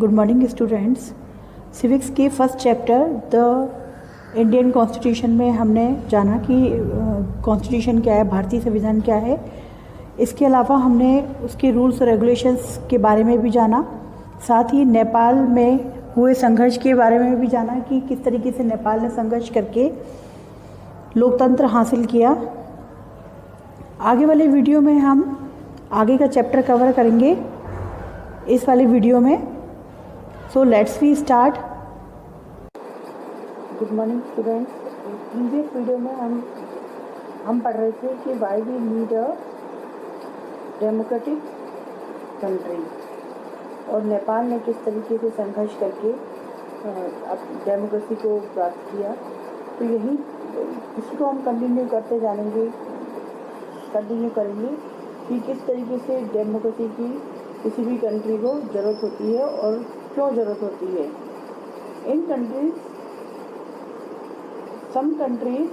Good morning students. Civics के first chapter the Indian constitution में हमने जाना कि कॉन्स्टिट्यूशन क्या है, भारतीय संविधान क्या है। इसके अलावा हमने उसके रूल्स और रेगुलेशंस के बारे में भी जाना, साथ ही नेपाल में हुए संघर्ष के बारे में भी जाना कि किस तरीके से नेपाल ने संघर्ष करके लोकतंत्र हासिल किया। आगे वाले वीडियो में हम आगे का चैप्टर कवर करेंगे इस वाले वीडियो में। So let's we start. Good morning students. Previous video में हम पढ़ रहे थे कि why we need a democratic country और नेपाल ने किस तरीके से संघर्ष करके अब डेमोक्रेसी को प्राप्त किया। तो यही इसी को हम कंटिन्यू करेंगे कि किस तरीके से डेमोक्रेसी की किसी भी कंट्री को ज़रूरत होती है और क्यों ज़रूरत होती है। In countries, some countries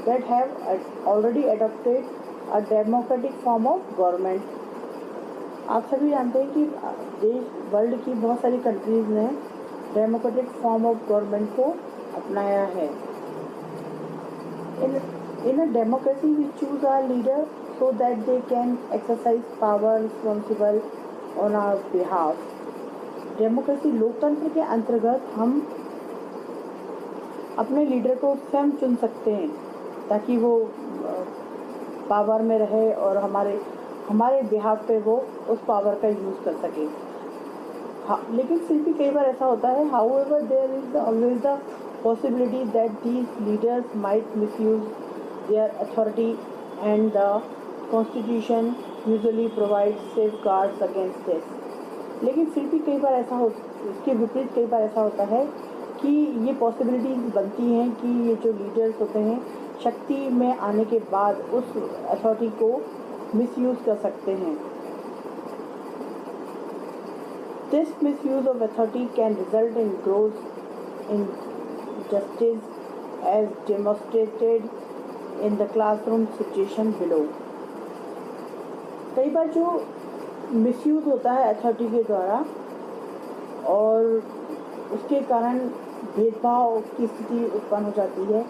that have already adopted a democratic form of government. आप सभी जानते हैं कि वर्ल्ड की बहुत सारी कंट्रीज़ ने डेमोक्रेटिक फॉर्म ऑफ गवर्नमेंट को अपनाया है। In a democracy we choose our leader so that they can exercise power responsible on our behalf. Democracy लोकतंत्र के अंतर्गत हम अपने लीडर को स्वयं चुन सकते हैं ताकि वो पावर में रहे और हमारे बिहाफ पे वो उस पावर का यूज़ कर सके। हाँ, लेकिन फिर भी कई बार ऐसा होता है, however there is always the possibility that these leaders might misuse their authority and the constitution usually provides safeguards against this. लेकिन फिर भी कई बार इसके विपरीत कई बार ऐसा होता है कि ये पॉसिबिलिटीज बनती हैं कि ये जो लीडर्स होते हैं शक्ति में आने के बाद उस अथॉरिटी को मिसयूज़ कर सकते हैं। This misuse of authority can result in gross injustice as demonstrated in the classroom situation below. कई बार जो मिसयूज़ होता है अथॉरिटी के द्वारा और उसके कारण भेदभाव की स्थिति उत्पन्न हो जाती है,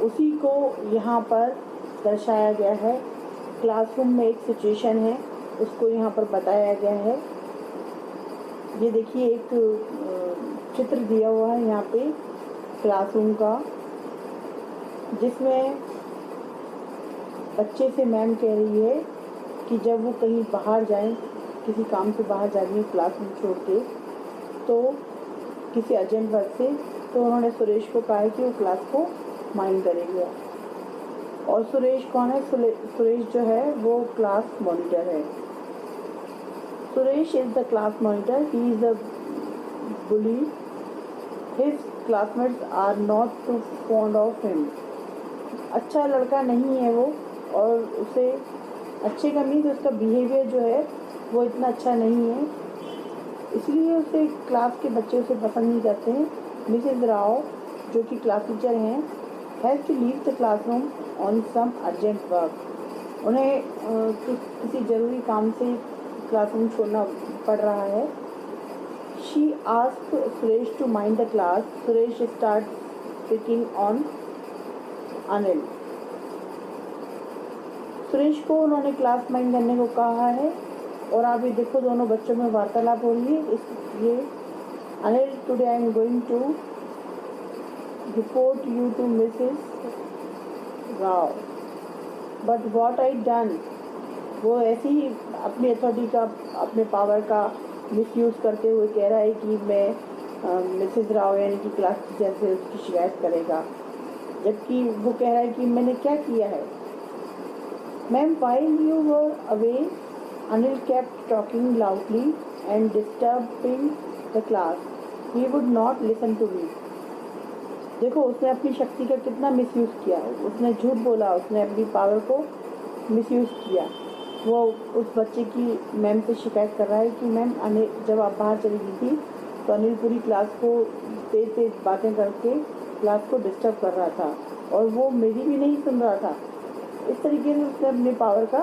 उसी को यहाँ पर दर्शाया गया है। क्लासरूम में एक सिचुएशन है, उसको यहाँ पर बताया गया है। ये देखिए, एक चित्र दिया हुआ है यहाँ पे क्लासरूम का, जिसमें बच्चे से मैम कह रही है कि जब वो कहीं बाहर जाएं, किसी काम से बाहर जा रही है क्लासरूम छोड़ के, तो किसी अर्जेंट वर्क से, तो उन्होंने सुरेश को कहा है कि वो क्लास को माइंड करेगा। और सुरेश कौन है? सुरेश जो है वो क्लास मॉनिटर है। Suresh is the class monitor, he is a bully, his classmates are not too fond of him. अच्छा लड़का नहीं है वो, और उसे अच्छे का मीन्स उसका बिहेवियर जो है वो इतना अच्छा नहीं है, इसलिए उसे क्लास के बच्चे उसे पसंद नहीं करते हैं। मिसेज राव जो कि क्लास टीचर हैं, has to leave the classroom on some urgent work. उन्हें किसी ज़रूरी काम से क्लासरूम छोड़ना पड़ रहा है। She asked Suresh to mind the class. Suresh start speaking on Anil. Suresh को उन्होंने क्लास माइंड करने को कहा है और आप ये देखो दोनों बच्चों में वार्तालाप हो रही है। ये Anil, today I am going to report you to Mrs Rao, but what I done. वो ऐसे ही अपनी अथॉरिटी का, अपने पावर का मिसयूज़ करते हुए कह रहा है कि मैं मिसेस राव यानी कि क्लास टीचर से उसकी शिकायत करेगा, जबकि वो कह रहा है कि मैंने क्या किया है। Ma'am, while you were away, Anil kept talking loudly and disturbing the class. He would not listen to me. देखो, उसने अपनी शक्ति का कितना मिसयूज़ किया। उसने झूठ बोला, उसने अपनी पावर को मिसयूज़ किया। वो उस बच्चे की मैम से शिकायत कर रहा है कि मैम, अनिल जब आप बाहर चली गई थी तो अनिल पूरी क्लास को तेज बातें करके क्लास को डिस्टर्ब कर रहा था और वो मेरी भी नहीं सुन रहा था। इस तरीके से उसने अपने पावर का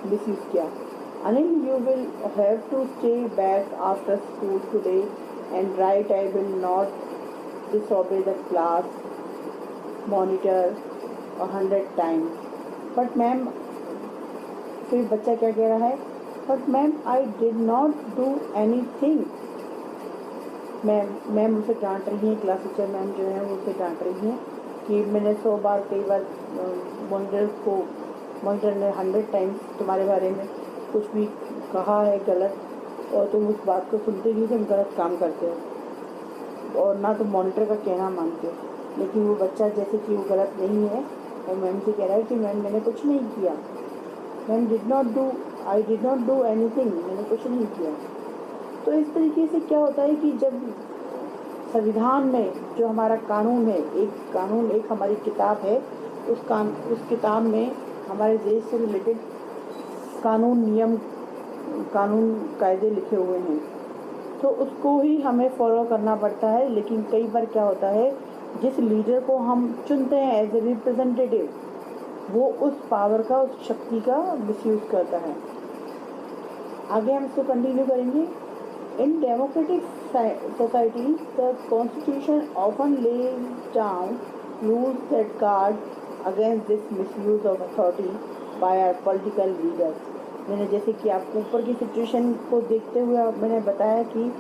मिसयूज़ किया। Anil, you will have to stay back after school today and write I will not disobey the class monitor 100 times. But ma'am, फिर बच्चा क्या कह रहा है? But ma'am I did not do anything. Ma'am उसे डांट रही हैं, क्लास टीचर मैम जो है वो उसे डांट रही हैं कि मैंने 100 बार कई बार मॉनिटर ने 100 टाइम्स तुम्हारे बारे में कुछ भी कहा है गलत, और तुम उस बात को सुनते नहीं, तुम गलत काम करते हो और ना तुम मॉनिटर का कहना मानते हो। लेकिन वो बच्चा जैसे कि वो गलत नहीं है और मैम से कह रहा है कि मैम मैंने कुछ नहीं किया, ma'am I did not do anything, मैंने कुछ नहीं किया। तो इस तरीके से क्या होता है कि जब संविधान में जो हमारा कानून है, एक हमारी किताब है, उस किताब में हमारे देश से रिलेटेड कानून कायदे लिखे हुए हैं, तो उसको ही हमें फॉलो करना पड़ता है। लेकिन कई बार क्या होता है, जिस लीडर को हम चुनते हैं एज ए रिप्रेजेंटेटिव, वो उस पावर का, उस शक्ति का मिसयूज करता है। आगे हम इसको कंटिन्यू करेंगे। In democratic societies the constitution often lays down rules that guard against this misuse of authority by our political leaders. मैंने जैसे कि आपको ऊपर की सिचुएशन को देखते हुए मैंने बताया कि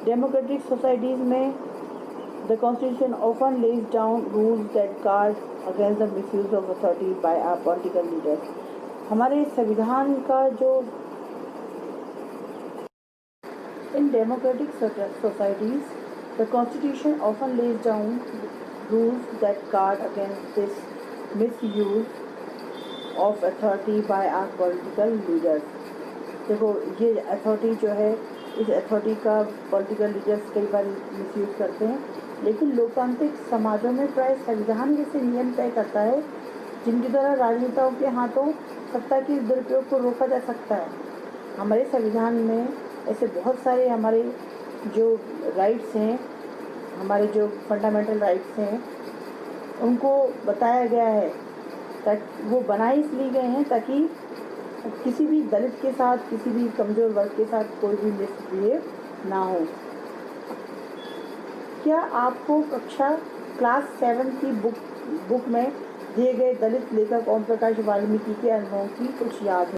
डेमोक्रेटिक सोसाइटीज़ में the constitution often lays down rules that guard against the misuse of authority by our political leaders. हमारे संविधान का जो in democratic societies the constitution often lays down rules that guard against this misuse of authority by our political leaders. देखो, ये authority जो है, इस authority का पॉलिटिकल लीडर्स कई बार मिसयूज करते हैं। लेकिन लोकतांत्रिक समाजों में प्राय संविधान जैसे नियम तय करता है जिनके द्वारा राजनेताओं के हाथों सत्ता के दुरुपयोग को रोका जा सकता है। हमारे संविधान में ऐसे बहुत सारे हमारे जो राइट्स हैं, हमारे जो फंडामेंटल राइट्स हैं, उनको बताया गया है, ताकि वो बनाए इसलिए गए हैं ताकि किसी भी दलित के साथ, किसी भी कमज़ोर वर्ग के साथ कोई भी मिसबिहेव ना हो। क्या आपको कक्षा क्लास 7 की बुक में दिए गए दलित लेखक ओम प्रकाश वाल्मीकि के अनुभव की कुछ याद है?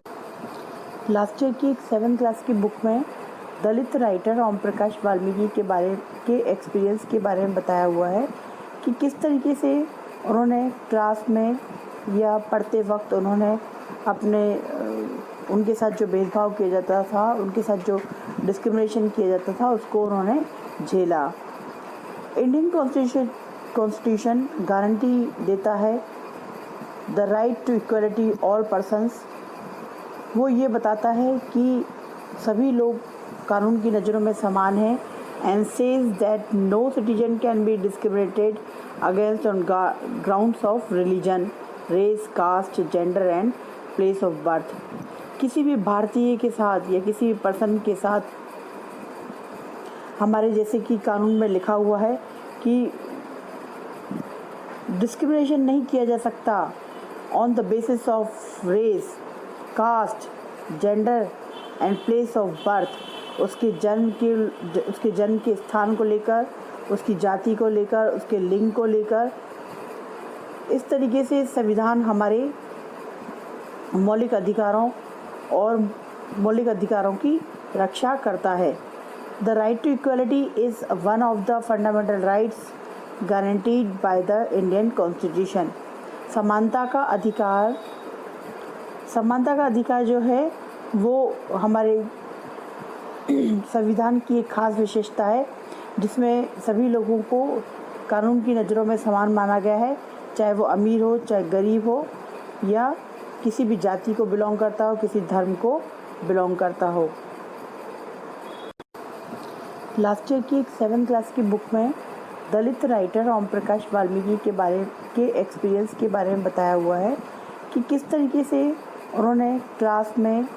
लास्ट ईयर की 7th क्लास की बुक में दलित राइटर ओम प्रकाश वाल्मीकि के एक्सपीरियंस के बारे में बताया हुआ है कि किस तरीके से उन्होंने क्लास में या पढ़ते वक्त उन्होंने उनके साथ जो भेदभाव किया जाता था, उनके साथ जो डिस्क्रिमिनेशन किया जाता था, उसको उन्होंने झेला। इंडियन कॉन्स्टिट्यूशन गारंटी देता है the right to equality all persons. वो ये बताता है कि सभी लोग कानून की नज़रों में समान हैं, and says that no citizen can be discriminated against on grounds of religion, race, caste, gender and place of birth. किसी भी भारतीय के साथ या किसी भी पर्सन के साथ हमारे जैसे कि कानून में लिखा हुआ है कि डिस्क्रिमिनेशन नहीं किया जा सकता on the basis of race, caste, gender and place of birth. उसके जन्म के स्थान को लेकर, उसकी जाति को लेकर, उसके लिंग को लेकर। इस तरीके से संविधान हमारे मौलिक अधिकारों की रक्षा करता है। The right to equality is one of the fundamental rights guaranteed by the Indian constitution. समानता का अधिकार जो है वो हमारे संविधान की एक खास विशेषता है, जिसमें सभी लोगों को कानून की नज़रों में समान माना गया है, चाहे वो अमीर हो, चाहे गरीब हो, या किसी भी जाति को बिलोंग करता हो, किसी धर्म को बिलोंग करता हो। लास्ट ईयर की 7th क्लास की बुक में दलित राइटर ओम प्रकाश वाल्मीकि के एक्सपीरियंस के बारे में बताया हुआ है कि किस तरीके से उन्होंने क्लास में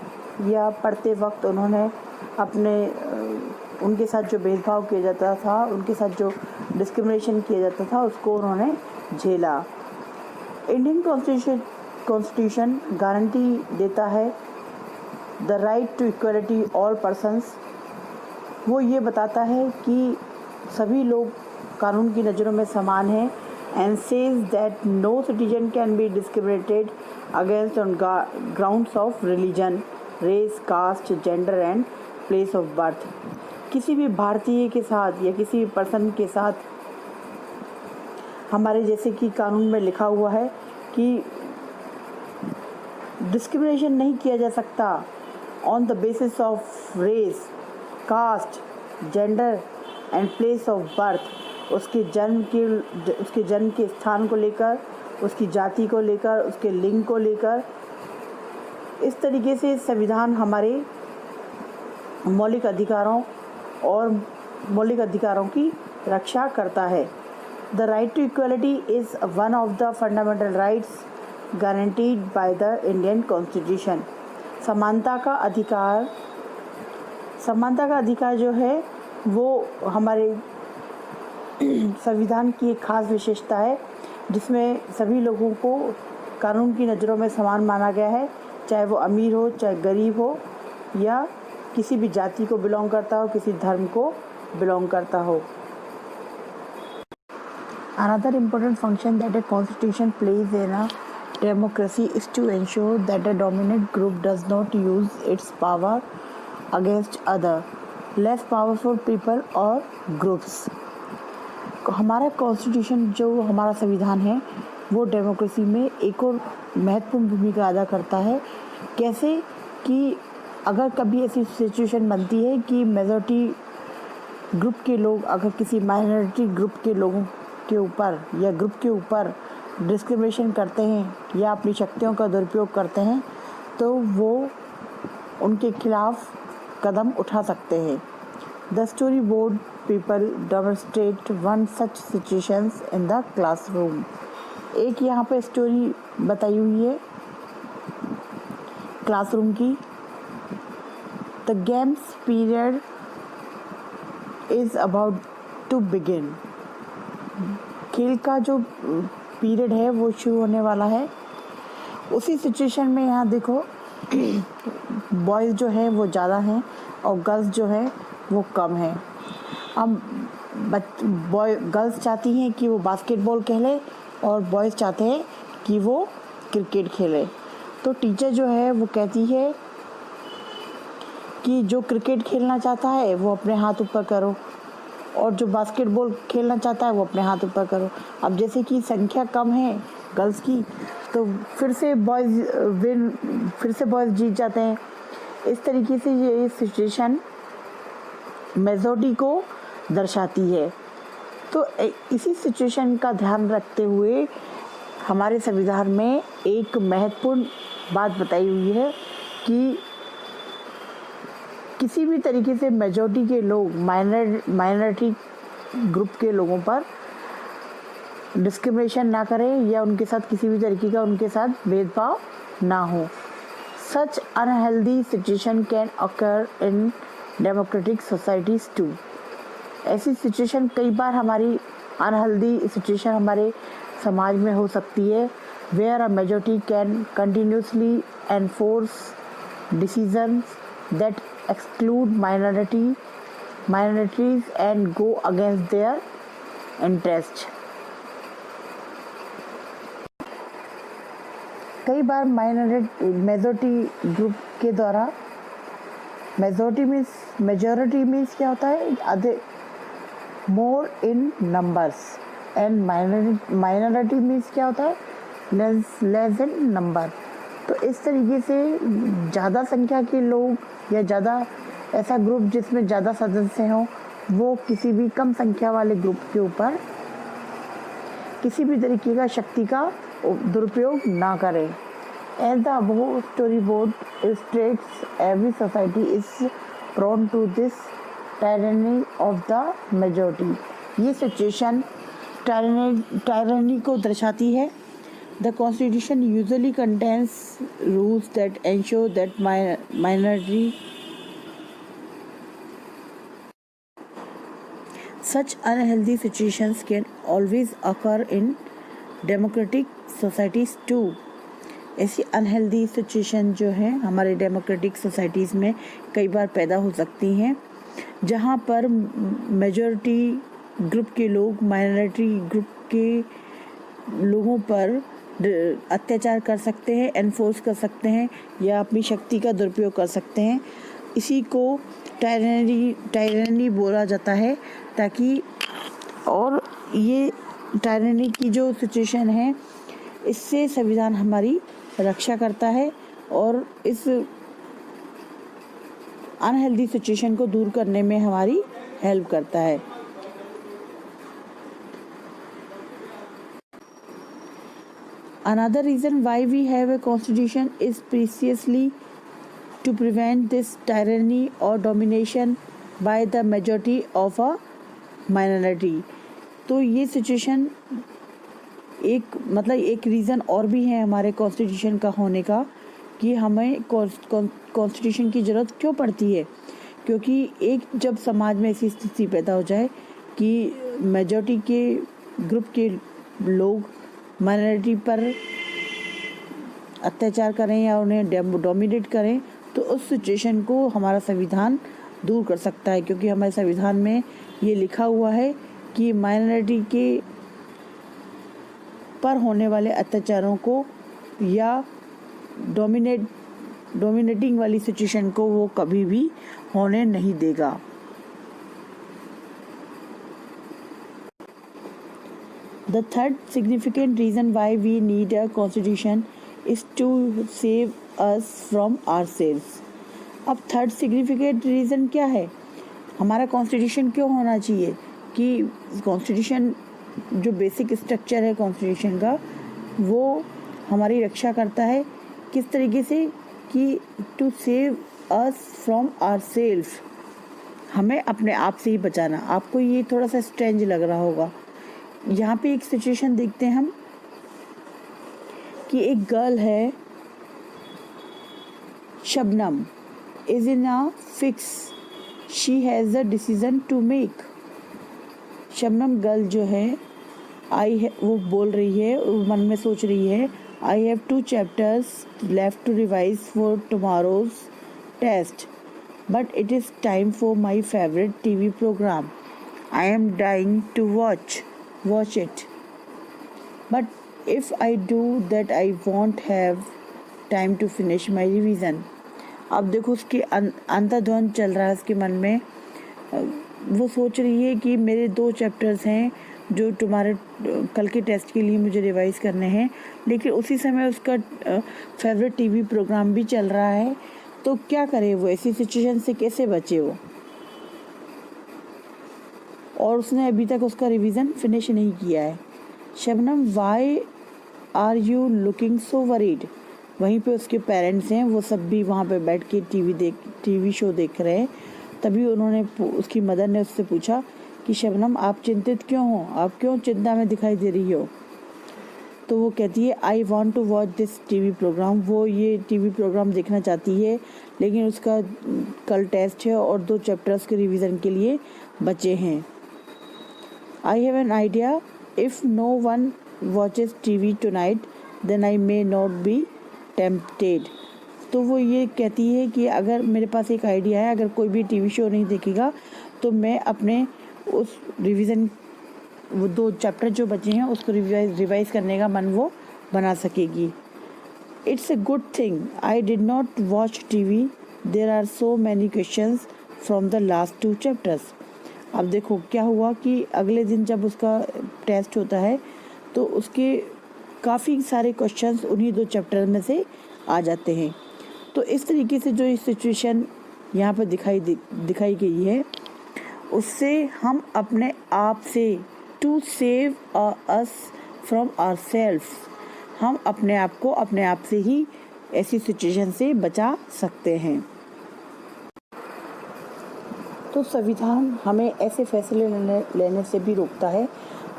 या पढ़ते वक्त उन्होंने उनके साथ जो भेदभाव किया जाता था, उनके साथ जो डिस्क्रिमिनेशन किया जाता था, उसको उन्होंने झेला। इंडियन कॉन्स्टिट्यूशन गारंटी देता है the right to equality all persons, वो ये बताता है कि सभी लोग कानून की नज़रों में समान हैं, and says that no citizen can be discriminated against on grounds of religion, race, caste, gender and place of birth. किसी भी भारतीय के साथ या किसी भी पर्सन के साथ हमारे जैसे कि कानून में लिखा हुआ है कि डिस्क्रिमिनेशन नहीं किया जा सकता on the basis of race, caste, gender and place of birth, उसके जन्म के स्थान को लेकर, उसकी जाति को लेकर, उसके लिंग को लेकर। इस तरीके से संविधान हमारे मौलिक अधिकारों की रक्षा करता है। The right to equality is one of the fundamental rights guaranteed by the Indian constitution. समानता का अधिकार जो है वो हमारे संविधान की एक खास विशेषता है, जिसमें सभी लोगों को कानून की नज़रों में समान माना गया है, चाहे वो अमीर हो, चाहे गरीब हो, या किसी भी जाति को बिलोंग करता हो, किसी धर्म को बिलोंग करता हो। Another important function that a constitution plays in a democracy is to ensure that a dominant group does not use its power against other less powerful people or groups। हमारा constitution, जो हमारा संविधान है, वो democracy में एक और महत्वपूर्ण भूमिका अदा करता है। कैसे कि अगर कभी ऐसी सिचुएशन बनती है कि मेजॉरिटी ग्रुप के लोग अगर किसी माइनॉरिटी ग्रुप के लोगों के ऊपर या ग्रुप के ऊपर डिस्क्रिमिनेशन करते हैं या अपनी शक्तियों का दुरुपयोग करते हैं, तो वो उनके खिलाफ कदम उठा सकते हैं। The story board people demonstrate one such situations in the classroom. एक यहाँ पे स्टोरी बताई हुई है क्लासरूम की। The games period is about to begin. खेल का जो पीरियड है वो शुरू होने वाला है। उसी सिचुएशन में यहाँ देखो बॉयज़ जो है वो ज़्यादा हैं और गर्ल्स जो है वो कम हैं। अब गर्ल्स चाहती हैं कि वो बास्केटबॉल खेले और बॉयज़ चाहते हैं कि वो क्रिकेट खेले। तो टीचर जो है वो कहती है कि जो क्रिकेट खेलना चाहता है वो अपने हाथ ऊपर करो और जो बास्केटबॉल खेलना चाहता है वो अपने हाथ ऊपर करो। अब जैसे कि संख्या कम है गर्ल्स की, तो फिर से बॉयज़ जीत जाते हैं। इस तरीके से ये सिचुएशन मेजॉरिटी को दर्शाती है। तो इसी सिचुएशन का ध्यान रखते हुए हमारे संविधान में एक महत्वपूर्ण बात बताई हुई है कि किसी भी तरीके से मेजॉरिटी के लोग माइनॉरिटी ग्रुप के लोगों पर डिस्क्रिमिनेशन ना करें या उनके साथ किसी भी तरीके का उनके साथ भेदभाव ना हो। Such unhealthy situation can occur in democratic societies too. ऐसी सिचुएशन कई बार हमारी अनहेल्दी सिचुएशन हमारे समाज में हो सकती है, where a majority can continuously enforce decisions that exclude minorities and go against their interest। कई बार मेजॉरिटी ग्रुप के द्वारा मेजॉरिटी मीन्स क्या होता है, अधिक मोर इन नंबर्स, एंड माइनॉरिटी मीन्स क्या होता है, लेस इन नंबर। तो इस तरीके से ज़्यादा संख्या के लोग या ज़्यादा ऐसा ग्रुप जिसमें ज़्यादा सदस्य हों, वो किसी भी कम संख्या वाले ग्रुप के ऊपर किसी भी तरीके का शक्ति का दुरुपयोग ना करें। As the above story board illustrates, every society is prone to this tyranny of the majority। ये सिचुएशन टायरनी को दर्शाती है। The Constitution usually contains rules that ensure that minority such unhealthy situations can always occur in democratic societies too। ऐसी unhealthy situation जो है हमारे democratic societies में कई बार पैदा हो सकती हैं, जहाँ पर मेजॉरिटी ग्रुप के लोग माइनॉरिटी ग्रुप के लोगों पर अत्याचार कर सकते हैं, एनफोर्स कर सकते हैं या अपनी शक्ति का दुरुपयोग कर सकते हैं। इसी को टायरनी बोला जाता है। ताकि और ये टायरनी की जो सिचुएशन है, इससे संविधान हमारी रक्षा करता है और इस अनहेल्दी सिचुएशन को दूर करने में हमारी हेल्प करता है। Another reason why we have a constitution is precisely to prevent this tyranny or domination by the majority of a minority। तो ये सिचुएशन एक रीज़न और भी है हमारे कॉन्स्टिट्यूशन का होने का कि हमें कॉन्स्टिट्यूशन की ज़रूरत क्यों पड़ती है। क्योंकि जब समाज में ऐसी स्थिति पैदा हो जाए कि मेजॉरिटी के ग्रुप के लोग माइनॉरिटी पर अत्याचार करें या उन्हें डोमिनेट करें, तो उस सिचुएशन को हमारा संविधान दूर कर सकता है। क्योंकि हमारे संविधान में ये लिखा हुआ है कि माइनॉरिटी के पर होने वाले अत्याचारों को या डोमिनेटिंग वाली सिचुएशन को वो कभी भी होने नहीं देगा। The third significant reason why we need a constitution is to save us from ourselves। अब थर्ड सिग्निफिकेंट रीज़न क्या है? हमारा कॉन्स्टिट्यूशन क्यों होना चाहिए? कि कॉन्स्टिट्यूशन जो बेसिक स्ट्रक्चर है कॉन्स्टिट्यूशन का, वो हमारी रक्षा करता है। किस तरीके से? कि to save us from ourselves, हमें अपने आप से ही बचाना। आपको ये थोड़ा सा स्ट्रेंज लग रहा होगा। यहाँ पे एक सिचुएशन देखते हैं हम कि एक गर्ल है, Shabnam is in a fix, she has a decision to make. Shabnam girl जो है वो बोल रही है, मन में सोच रही है, I have 2 chapters left to revise for tomorrow's test, but it is time for my favorite TV program. I am dying to watch it, but if I do that I won't have time to finish my revision। अब देखो उसकी अंतर्ध्वनि चल रहा है उसके मन में। वो सोच रही है कि मेरे 2 चैप्टर्स हैं जो तुम्हारे कल के टेस्ट के लिए मुझे रिवाइज करने हैं, लेकिन उसी समय उसका फेवरेट टीवी प्रोग्राम भी चल रहा है। तो क्या करे वो? ऐसी सिचुएशन से कैसे बचे वो? और उसने अभी तक उसका रिवीजन फिनिश नहीं किया है। Shabnam, why are you looking so worried? वहीं पे उसके पेरेंट्स हैं, वो सब भी वहाँ पे बैठ के टीवी शो देख रहे हैं। तभी उसकी मदर ने उससे पूछा कि शबनम, आप चिंतित क्यों हो? आप क्यों चिंता में दिखाई दे रही हो? तो वो कहती है, I want to watch this TV programme. वो ये टीवी प्रोग्राम देखना चाहती है, लेकिन उसका कल टेस्ट है और 2 चैप्टर्स के रिवीजन के लिए बचे हैं। I have an idea, if no one watches TV tonight, then I may not be tempted। तो वो ये कहती है कि अगर मेरे पास एक आइडिया है, अगर कोई भी टीवी शो नहीं देखेगा तो मैं अपने उस रिवीजन, वो 2 चैप्टर जो बचे हैं उसको रिवाइज करने का मन वो बना सकेगी। It's a good thing I did not watch TV, there are so many questions from the last 2 chapters. अब देखो क्या हुआ कि अगले दिन जब उसका टेस्ट होता है तो उसके काफ़ी सारे क्वेश्चंस उन्हीं 2 चैप्टर में से आ जाते हैं। तो इस तरीके से जो सिचुएशन यहाँ पर दिखाई गई है, उससे हम अपने आप से, to save us from ourselves, हम अपने आप को अपने आप से ही ऐसी सिचुएशन से बचा सकते हैं। तो संविधान हमें ऐसे फैसले लेने से भी रोकता है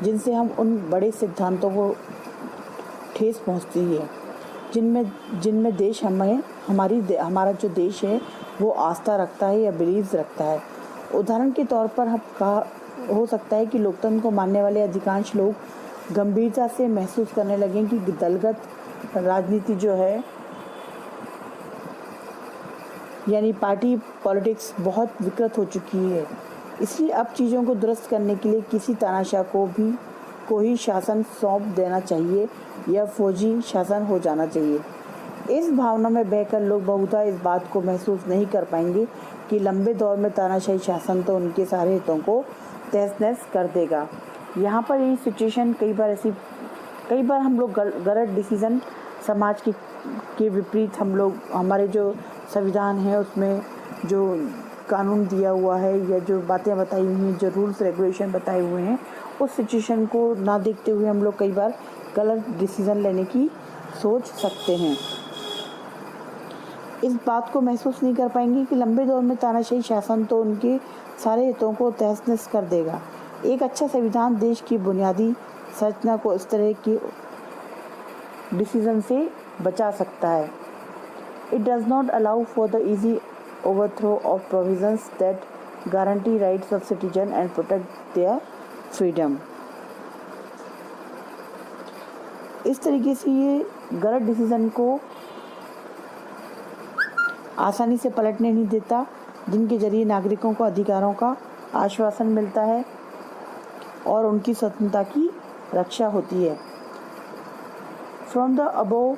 जिनसे हम उन बड़े सिद्धांतों को ठेस पहुंचती है, जिनमें देश हमारा जो देश है वो आस्था रखता है या बिलीव रखता है। उदाहरण के तौर पर हो सकता है कि लोकतंत्र को मानने वाले अधिकांश लोग गंभीरता से महसूस करने लगें कि दलगत राजनीति जो है यानी पार्टी पॉलिटिक्स बहुत विकृत हो चुकी है। इसलिए अब चीज़ों को दुरुस्त करने के लिए किसी तानाशाह को ही शासन सौंप देना चाहिए या फौजी शासन हो जाना चाहिए। इस भावना में बहकर लोग बहुधा इस बात को महसूस नहीं कर पाएंगे कि लंबे दौर में तानाशाही शासन तो उनके सारे हितों को तहस-नहस कर देगा। यहाँ पर ये सिचुएशन कई बार हम लोग गलत डिसीज़न समाज के विपरीत हम लोग हमारे जो संविधान है उसमें जो कानून दिया हुआ है या जो बातें बताई हुई हैं, जो रूल्स रेगुलेशन बताए हुए हैं, उस सिचुएशन को ना देखते हुए हम लोग कई बार गलत डिसीज़न लेने की सोच सकते हैं। इस बात को महसूस नहीं कर पाएंगे कि लंबे दौर में तानाशाही शासन तो उनके सारे हितों को तहस-नहस कर देगा। एक अच्छा संविधान देश की बुनियादी संरचना को इस तरह की डिसीजन से बचा सकता है। It does not allow for the easy overthrow of provisions that guarantee rights of citizens and protect their freedom. इस तरीके से ये गलत डिसीजन को आसानी से पलटने नहीं देता, जिनके जरिए नागरिकों को अधिकारों का आश्वासन मिलता है और उनकी स्वतंत्रता की रक्षा होती है। From the above